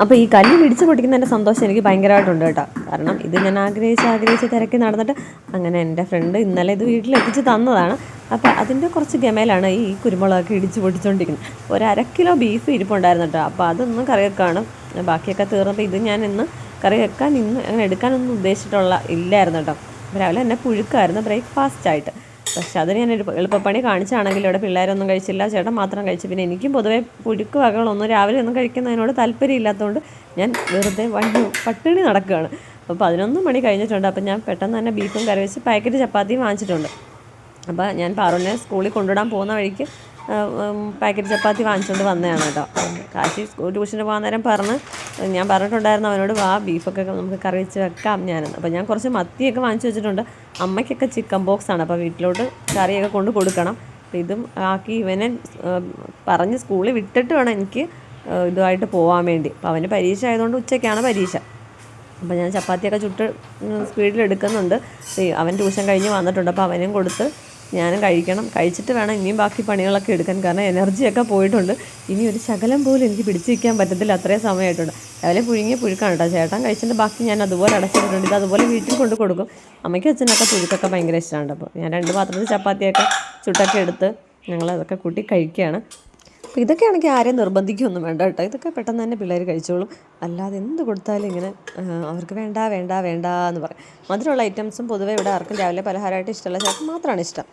അപ്പോൾ ഈ കല്ല് പിടിച്ച് പൊട്ടിക്കുന്നതിൻ്റെ സന്തോഷം എനിക്ക് ഭയങ്കരമായിട്ടുണ്ട് കേട്ടോ. കാരണം ഇത് ഞാൻ ആഗ്രഹിച്ച് തിരക്കി നടന്നിട്ട് അങ്ങനെ എൻ്റെ ഫ്രണ്ട് ഇന്നലെ ഇത് വീട്ടിലെത്തിച്ച് തന്നതാണ്. അപ്പോൾ അതിൻ്റെ കുറച്ച് ഗമയിലാണ് ഈ കുരുമുളകൊക്കെ ഇടിച്ച് പൊട്ടിച്ചുകൊണ്ടിരിക്കുന്നത്. ഒരു 1/2 കിലോ ബീഫ് ഇരിപ്പുണ്ടായിരുന്നു കേട്ടോ. അപ്പോൾ അതൊന്നും കറി വെക്കാണ്, ബാക്കിയൊക്കെ തീർന്നപ്പോൾ ഇത് ഞാൻ ഇന്ന് കറി വെക്കാൻ അങ്ങനെ എടുക്കാനൊന്നും ഇല്ലായിരുന്നു കേട്ടോ. രാവിലെ തന്നെ പുഴുക്കായിരുന്നു ബ്രേക്ക്ഫാസ്റ്റായിട്ട്. പക്ഷെ അതിന് ഞാൻ എളുപ്പപ്പണി കാണിച്ചാണെങ്കിൽ ഇവിടെ പിള്ളേരൊന്നും കഴിച്ചില്ല, ചേട്ടൻ മാത്രം കഴിച്ചു. പിന്നെ എനിക്കും പൊതുവേ പുഴുക്ക് വകകളൊന്നും രാവിലെ ഒന്നും കഴിക്കുന്നതിനോട് താല്പര്യമില്ലാത്തതുകൊണ്ട് ഞാൻ വെറുതെ പട്ടിണി നടക്കുകയാണ്. അപ്പോൾ 11 മണി കഴിഞ്ഞിട്ടുണ്ട്. അപ്പോൾ ഞാൻ പെട്ടെന്ന് തന്നെ ബീഫും കറി വെച്ച് പാക്കറ്റ് ചപ്പാത്തിയും വാങ്ങിച്ചിട്ടുണ്ട്. അപ്പോൾ ഞാൻ പാറുവിനെ സ്കൂളിൽ കൊണ്ടുവിടാൻ പോകുന്ന വഴിക്ക് പാക്കറ്റ് ചപ്പാത്തി വാങ്ങിച്ചുകൊണ്ട് വന്നതാണ് കേട്ടോ. കാശി ട്യൂഷന് പോകാൻ നേരം ഞാൻ പറഞ്ഞിട്ടുണ്ടായിരുന്നു അവനോട് ബീഫൊക്കെ നമുക്ക് കറി വെച്ച് വെക്കാം ഞാനെന്ന്. അപ്പോൾ ഞാൻ കുറച്ച് മത്തിയൊക്കെ വാങ്ങിച്ചു വെച്ചിട്ടുണ്ട്. അമ്മയ്ക്കൊക്കെ ചിക്കൻ ബോക്സാണ്, അപ്പോൾ വീട്ടിലോട്ട് കറിയൊക്കെ കൊണ്ട് കൊടുക്കണം. അപ്പോൾ ഇതും ആക്കി ഇവനെ പറഞ്ഞ് സ്കൂളിൽ വിട്ടിട്ട് വേണം എനിക്ക് ഇതുമായിട്ട് പോകാൻ വേണ്ടി. അപ്പോൾ അവന് പരീക്ഷ ആയതുകൊണ്ട് ഉച്ചയ്ക്കാണ് പരീക്ഷ. അപ്പോൾ ഞാൻ ചപ്പാത്തിയൊക്കെ ചുട്ട് സ്പീഡിൽ എടുക്കുന്നുണ്ട്. അവൻ ട്യൂഷൻ കഴിഞ്ഞ് വന്നിട്ടുണ്ട്. അപ്പോൾ അവനും കൊടുത്ത് ഞാനും കഴിക്കണം. കഴിച്ചിട്ട് വേണം ഇനിയും ബാക്കി പണികളൊക്കെ എടുക്കാൻ. കാരണം എനർജിയൊക്കെ പോയിട്ടുണ്ട്. ഇനി ഒരു ശകലം പോലും എനിക്ക് പിടിച്ച് വയ്ക്കാൻ പറ്റത്തില്ല, അത്രയും സമയമായിട്ടുണ്ട്. രാവിലെ പുഴുങ്ങിയ പുഴുക്കാണ് കേട്ടോ. ചേട്ടൻ കഴിച്ചിട്ട് ബാക്കി ഞാൻ അതുപോലെ അടച്ചിട്ടുണ്ട്. ഇത് അതുപോലെ വീട്ടിൽ കൊണ്ട് കൊടുക്കും. അമ്മയ്ക്കും അച്ഛനൊക്കെ പുഴുക്കൊക്കെ ഭയങ്കര ഇഷ്ടമാണ്. അപ്പോൾ ഞാൻ 2 പാത്രത്തിൽ ചപ്പാത്തിയൊക്കെ ചുട്ടൊക്കെ എടുത്ത് ഞങ്ങളതൊക്കെ കൂട്ടി കഴിക്കുകയാണ്. അപ്പോൾ ഇതൊക്കെയാണെങ്കിൽ ആരെയും നിർബന്ധിക്കുകയൊന്നും വേണ്ട കേട്ടോ. ഇതൊക്കെ പെട്ടെന്ന് തന്നെ പിള്ളേർ കഴിച്ചോളും. അല്ലാതെ എന്ത് കൊടുത്താലും ഇങ്ങനെ അവർക്ക് വേണ്ട എന്ന് പറയും. മധുരമുള്ള ഐറ്റംസും പൊതുവേ ഇവിടെ ആർക്കും രാവിലെ പലഹാരമായിട്ട് ഇഷ്ടമല്ല, ചേട്ടൻ മാത്രമാണ് ഇഷ്ടം.